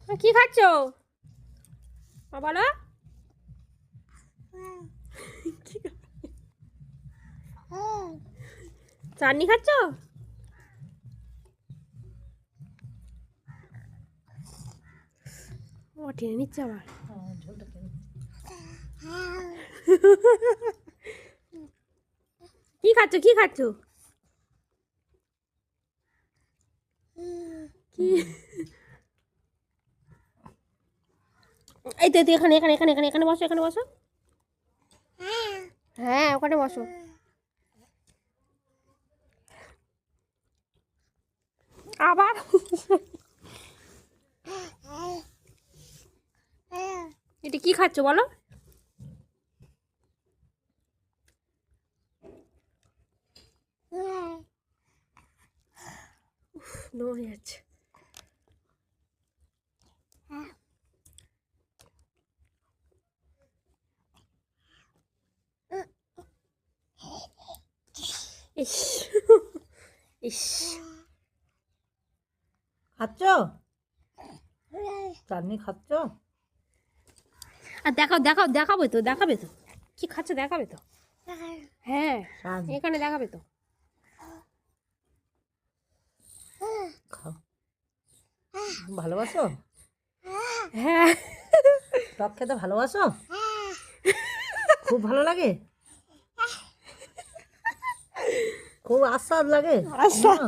কি খাচ্ছো বলো? চাটনি খাচ্ছো? ও টেনে নিচ্ছে আবার। কি খাচ্ছো কি খাচ্ছো? কি এই তো এখানে এখানে এখানে এখানে এখানে বসো, এখানে বসো। হ্যাঁ ওখানে বসো। আবার এটা কি খাচ্ছো বলো? নো হয়ে যাচ্ছে। ইস ইস খাচ্ছ? চাটনি খাচ্ছ? আর দেখাও দেখাও দেখাবে তো, দেখাবে তো কি খাচ্ছো, দেখাবে তো। হ্যাঁ এখানে দেখাবে তো। খাও। ভালোবাসো? হ্যাঁ টক খেতে ভালোবাসো? খুব ভালো লাগে? খুব আস্বাদ লাগে? আস্বাদ।